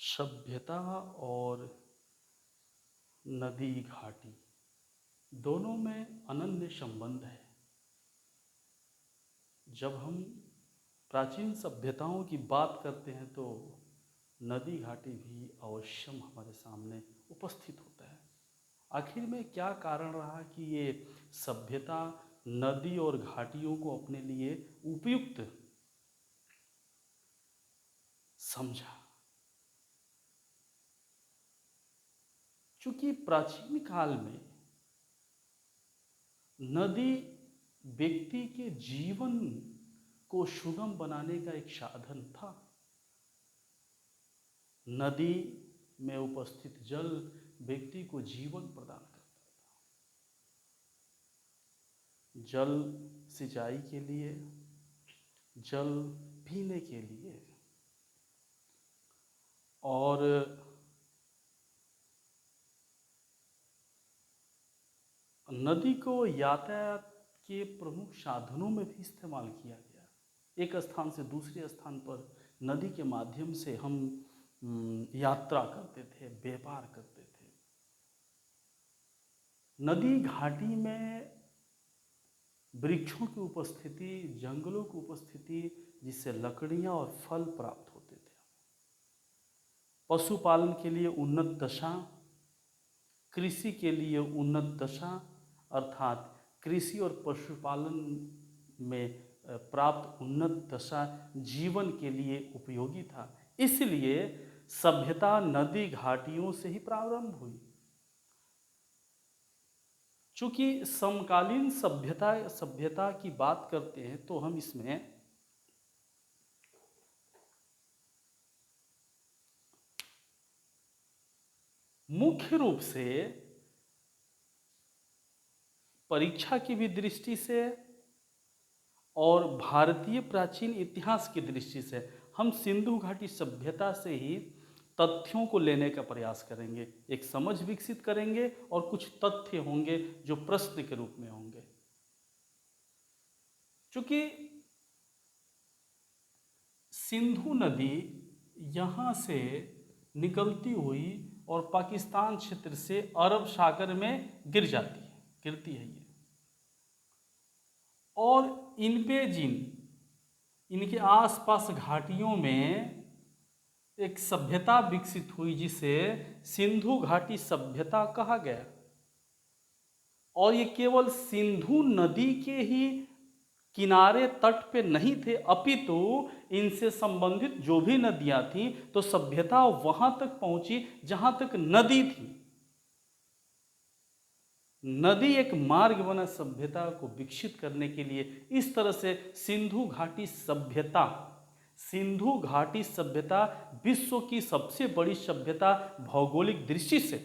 सभ्यता और नदी घाटी दोनों में अनन्य संबंध है। जब हम प्राचीन सभ्यताओं की बात करते हैं तो नदी घाटी भी अवश्यम हमारे सामने उपस्थित होता है। आखिर में क्या कारण रहा कि ये सभ्यता नदी और घाटियों को अपने लिए उपयुक्त समझा? चूंकि प्राचीन काल में नदी व्यक्ति के जीवन को सुगम बनाने का एक साधन था। नदी में उपस्थित जल व्यक्ति को जीवन प्रदान करता था। जल सिंचाई के लिए, जल पीने के लिए, और नदी को यातायात के प्रमुख साधनों में भी इस्तेमाल किया गया। एक स्थान से दूसरे स्थान पर नदी के माध्यम से हम यात्रा करते थे, व्यापार करते थे। नदी घाटी में वृक्षों की उपस्थिति, जंगलों की उपस्थिति, जिससे लकड़ियां और फल प्राप्त होते थे। पशुपालन के लिए उन्नत दशा, कृषि के लिए उन्नत दशा, अर्थात कृषि और पशुपालन में प्राप्त उन्नत दशा जीवन के लिए उपयोगी था। इसलिए सभ्यता नदी घाटियों से ही प्रारंभ हुई। चूंकि समकालीन सभ्यता की बात करते हैं तो हम इसमें मुख्य रूप से परीक्षा की भी दृष्टि से और भारतीय प्राचीन इतिहास की दृष्टि से हम सिंधु घाटी सभ्यता से ही तथ्यों को लेने का प्रयास करेंगे, एक समझ विकसित करेंगे और कुछ तथ्य होंगे जो प्रश्न के रूप में होंगे। चूंकि सिंधु नदी यहाँ से निकलती हुई और पाकिस्तान क्षेत्र से अरब सागर में गिरती है ये, और इनके आसपास घाटियों में एक सभ्यता विकसित हुई जिसे सिंधु घाटी सभ्यता कहा गया। और ये केवल सिंधु नदी के ही किनारे तट पे नहीं थे, अपितु इनसे संबंधित जो भी नदियां थीं तो सभ्यता वहां तक पहुंची जहां तक नदी थी। नदी एक मार्ग बना सभ्यता को विकसित करने के लिए। इस तरह से सिंधु घाटी सभ्यता विश्व की सबसे बड़ी सभ्यता भौगोलिक दृष्टि से।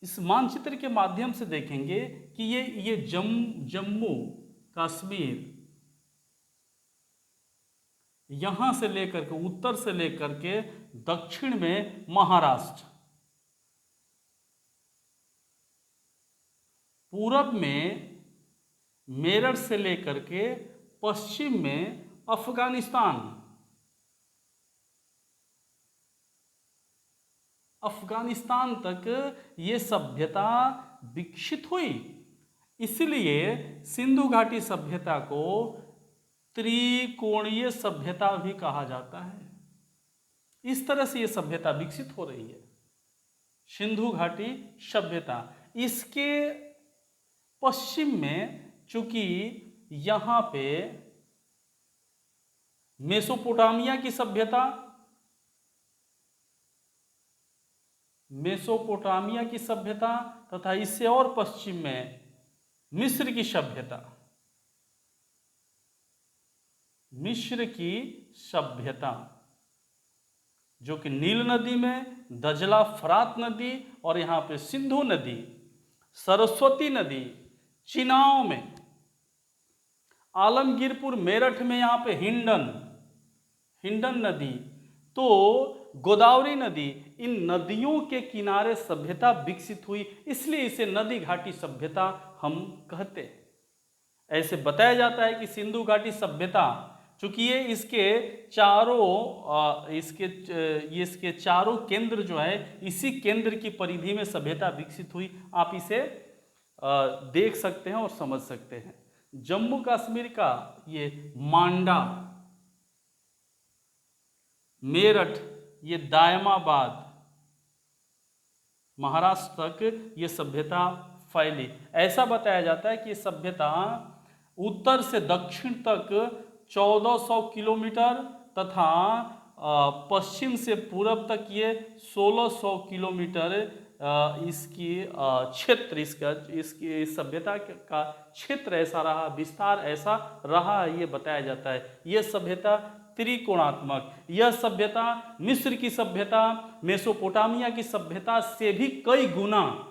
इस मानचित्र के माध्यम से देखेंगे कि ये जम्मू कश्मीर, यहां से लेकर के उत्तर से लेकर के दक्षिण में महाराष्ट्र, पूरब में मेरठ से लेकर के पश्चिम में अफगानिस्तान तक ये सभ्यता विकसित हुई। इसलिए सिंधु घाटी सभ्यता को त्रिकोणीय सभ्यता भी कहा जाता है। इस तरह से ये सभ्यता विकसित हो रही है, सिंधु घाटी सभ्यता। इसके पश्चिम में चूंकि यहाँ पे मेसोपोटामिया की सभ्यता तथा इससे और पश्चिम में मिस्र की सभ्यता, जो कि नील नदी में दजला, फरात नदी और यहाँ पे सिंधु नदी, सरस्वती नदी, चिनाव में, आलमगीरपुर, मेरठ में यहाँ पे हिंडन नदी, तो गोदावरी नदी, इन नदियों के किनारे सभ्यता विकसित हुई। इसलिए इसे नदी घाटी सभ्यता हम कहते हैं। ऐसे बताया जाता है कि सिंधु घाटी सभ्यता चूंकि ये इसके चारों इसके चारों केंद्र जो है, इसी केंद्र की परिधि में सभ्यता विकसित हुई। आप इसे देख सकते हैं और समझ सकते हैं। जम्मू कश्मीर का ये मांडा, मेरठ, ये दायमाबाद, महाराष्ट्र तक ये सभ्यता फैली। ऐसा बताया जाता है कि ये सभ्यता उत्तर से दक्षिण तक 1400 किलोमीटर तथा पश्चिम से पूरब तक ये 1600 किलोमीटर इसकी क्षेत्र, इसकी सभ्यता का क्षेत्र ऐसा रहा, विस्तार ऐसा रहा, ये बताया जाता है। यह सभ्यता त्रिकोणात्मक, यह सभ्यता मिस्र की सभ्यता, मेसोपोटामिया की सभ्यता से भी कई गुना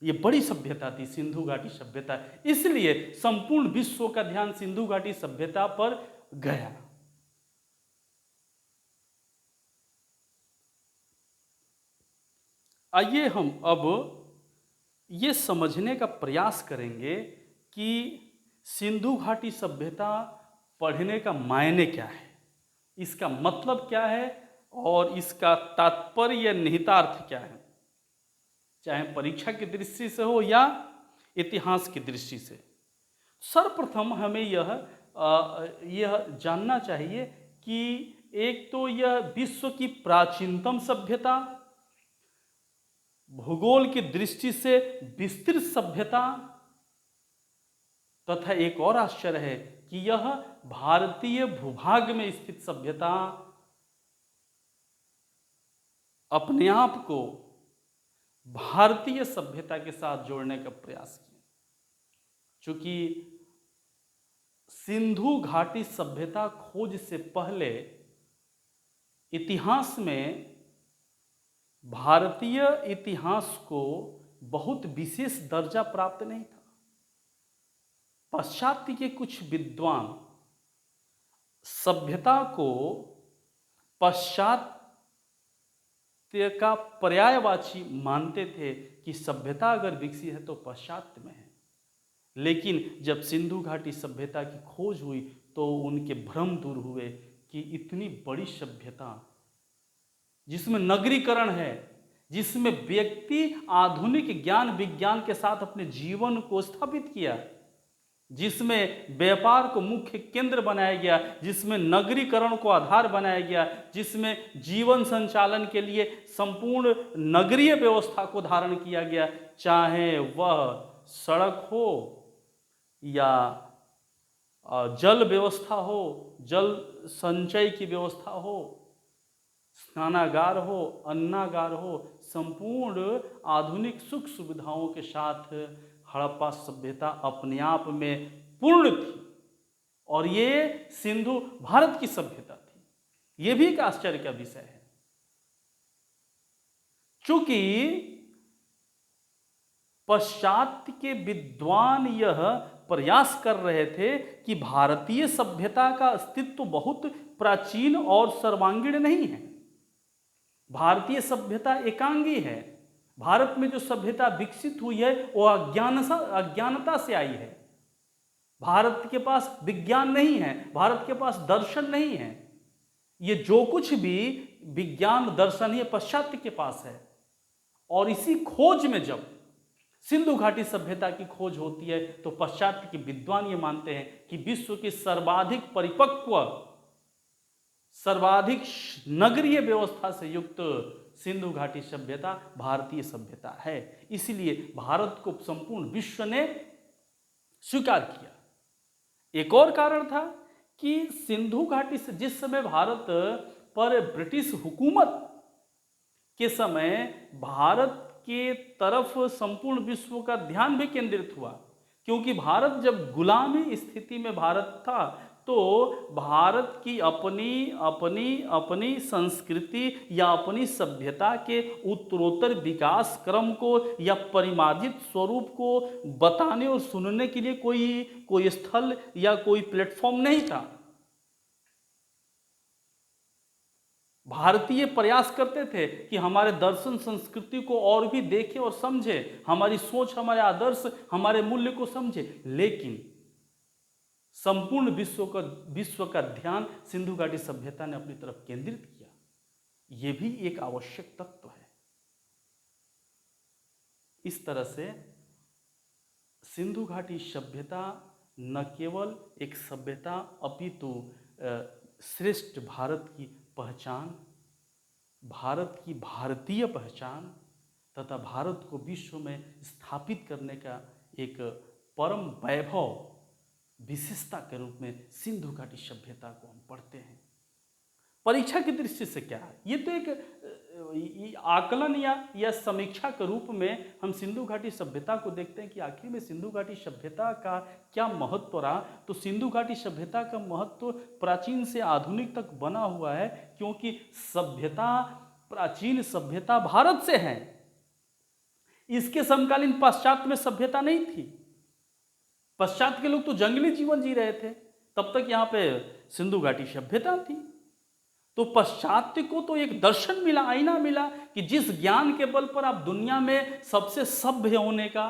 ये बड़ी सभ्यता थी सिंधु घाटी सभ्यता। इसलिए संपूर्ण विश्व का ध्यान सिंधु घाटी सभ्यता पर गया। आइए हम अब ये समझने का प्रयास करेंगे कि सिंधु घाटी सभ्यता पढ़ने का मायने क्या है, इसका मतलब क्या है और इसका तात्पर्य निहितार्थ क्या है, चाहे परीक्षा की दृष्टि से हो या इतिहास की दृष्टि से। सर्वप्रथम हमें यह जानना चाहिए कि एक तो यह विश्व की प्राचीनतम सभ्यता, भूगोल की दृष्टि से विस्तृत सभ्यता, तथा एक और आश्चर्य है कि यह भारतीय भूभाग में स्थित सभ्यता अपने आप को भारतीय सभ्यता के साथ जोड़ने का प्रयास किया। चूंकि सिंधु घाटी सभ्यता खोज से पहले इतिहास में भारतीय इतिहास को बहुत विशेष दर्जा प्राप्त नहीं था। पाश्चात्य के कुछ विद्वान सभ्यता को पाश्चात्य का पर्यायवाची मानते थे कि सभ्यता अगर विकसित है तो पाश्चात्य में है। लेकिन जब सिंधु घाटी सभ्यता की खोज हुई तो उनके भ्रम दूर हुए कि इतनी बड़ी सभ्यता जिसमें नगरीकरण है, जिसमें व्यक्ति आधुनिक ज्ञान विज्ञान के साथ अपने जीवन को स्थापित किया, जिसमें व्यापार को मुख्य केंद्र बनाया गया, जिसमें नगरीकरण को आधार बनाया गया, जिसमें जीवन संचालन के लिए संपूर्ण नगरीय व्यवस्था को धारण किया गया, चाहे वह सड़क हो या जल व्यवस्था हो, जल संचय की व्यवस्था हो, स्नानागार हो, अन्नागार हो, संपूर्ण आधुनिक सुख सुविधाओं के साथ हड़प्पा सभ्यता अपने आप में पूर्ण थी। और ये सिंधु भारत की सभ्यता थी। ये भी एक आश्चर्य का विषय है। चूंकि पाश्चात्य के विद्वान यह प्रयास कर रहे थे कि भारतीय सभ्यता का अस्तित्व बहुत प्राचीन और सर्वांगीण नहीं है, भारतीय सभ्यता एकांगी है। भारत में जो सभ्यता विकसित हुई है वो अज्ञानता से आई है। भारत के पास विज्ञान नहीं है, भारत के पास दर्शन नहीं है। ये जो कुछ भी विज्ञान दर्शन ये पाश्चात्य के पास है। और इसी खोज में जब सिंधु घाटी सभ्यता की खोज होती है तो पाश्चात्य के विद्वान ये मानते हैं कि विश्व की सर्वाधिक परिपक्व, सर्वाधिक नगरीय व्यवस्था से युक्त सिंधु घाटी सभ्यता भारतीय सभ्यता है। इसलिए भारत को संपूर्ण विश्व ने स्वीकार किया। एक और कारण था कि सिंधु घाटी से जिस समय भारत पर ब्रिटिश हुकूमत के समय भारत के तरफ संपूर्ण विश्व का ध्यान भी केंद्रित हुआ, क्योंकि भारत जब गुलामी स्थिति में भारत था तो भारत की अपनी संस्कृति या अपनी सभ्यता के उत्तरोत्तर विकास क्रम को या परिमार्जित स्वरूप को बताने और सुनने के लिए कोई स्थल या कोई प्लेटफॉर्म नहीं था। भारतीय प्रयास करते थे कि हमारे दर्शन संस्कृति को और भी देखें और समझे, हमारी सोच, हमारे आदर्श, हमारे मूल्य को समझे। लेकिन संपूर्ण विश्व का ध्यान सिंधु घाटी सभ्यता ने अपनी तरफ केंद्रित किया। यह भी एक आवश्यक तत्व है। इस तरह से सिंधु घाटी सभ्यता न केवल एक सभ्यता अपितु श्रेष्ठ भारत की पहचान, भारत की भारतीय पहचान तथा भारत को विश्व में स्थापित करने का एक परम वैभव विशेषता के रूप में सिंधु घाटी सभ्यता को हम पढ़ते हैं। परीक्षा की दृष्टि से क्या है, ये तो एक आकलन या समीक्षा के रूप में हम सिंधु घाटी सभ्यता को देखते हैं कि आखिर में सिंधु घाटी सभ्यता का क्या महत्व रहा। तो सिंधु घाटी सभ्यता का महत्व प्राचीन से आधुनिक तक बना हुआ है, क्योंकि सभ्यता, प्राचीन सभ्यता भारत से है। इसके समकालीन पाश्चात्य में सभ्यता नहीं थी। पश्चात के लोग तो जंगली जीवन जी रहे थे, तब तक यहाँ पे सिंधु घाटी सभ्यता थी। तो पश्चात्य को तो एक दर्शन मिला, आईना मिला कि जिस ज्ञान के बल पर आप दुनिया में सबसे सभ्य होने का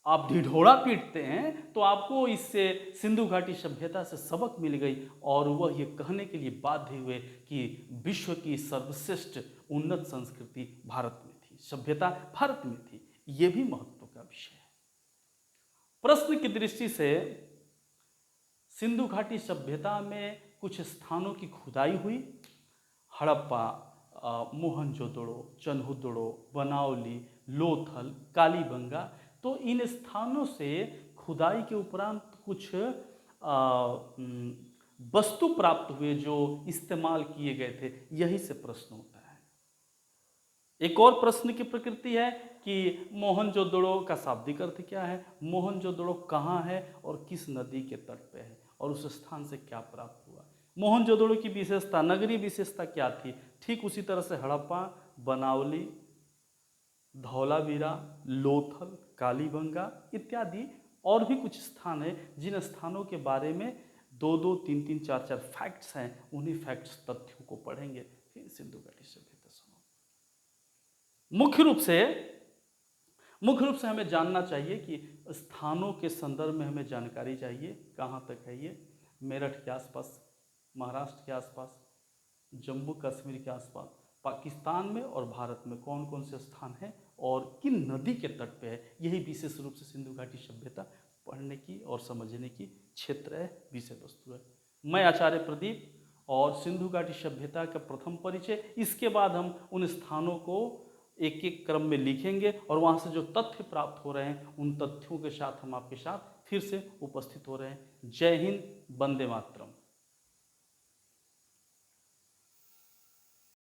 आप ढिढोरा पीटते हैं, तो आपको इससे सिंधु घाटी सभ्यता से सबक मिल गई और वह ये कहने के लिए बाध्य हुए कि विश्व की सर्वश्रेष्ठ उन्नत संस्कृति भारत में थी, सभ्यता भारत में थी। ये भी महत्व का विषय है। प्रश्न की दृष्टि से सिंधु घाटी सभ्यता में कुछ स्थानों की खुदाई हुई। हड़प्पा, मोहनजोदड़ो, चन्हुदड़ो, बनावली, लोथल, कालीबंगा। तो इन स्थानों से खुदाई के उपरांत कुछ वस्तु प्राप्त हुए जो इस्तेमाल किए गए थे। यही से प्रश्न होता है। एक और प्रश्न की प्रकृति है कि मोहनजोदड़ो का शाब्दिक अर्थ क्या है, मोहनजोदड़ो कहाँ है और किस नदी के तट पे है और उस स्थान से क्या प्राप्त हुआ। मोहनजोदड़ो की विशेषता, नगरीय विशेषता क्या थी। ठीक उसी तरह से हड़प्पा, बनावली, धौलावीरा, लोथल, कालीबंगा इत्यादि और भी कुछ स्थान है जिन स्थानों के बारे में 2-2, 3-3, 4-4 फैक्ट्स हैं। उन्हीं फैक्ट्स, तथ्यों को पढ़ेंगे, फिर सिंधु घाटी सभ्यता सुनो। मुख्य रूप से हमें जानना चाहिए कि स्थानों के संदर्भ में हमें जानकारी चाहिए। कहाँ तक है ये? मेरठ के आसपास, महाराष्ट्र के आसपास, जम्मू कश्मीर के आसपास, पाकिस्तान में और भारत में कौन कौन से स्थान हैं और किन नदी के तट पे है। यही विशेष रूप से सिंधु घाटी सभ्यता पढ़ने की और समझने की क्षेत्र है, विषय वस्तु है। मैं आचार्य प्रदीप और सिंधु घाटी सभ्यता का प्रथम परिचय, इसके बाद हम उन स्थानों को एक एक क्रम में लिखेंगे और वहाँ से जो तथ्य प्राप्त हो रहे हैं उन तथ्यों के साथ हम आपके साथ फिर से उपस्थित हो रहे हैं। जय हिंद, वंदे मातरम।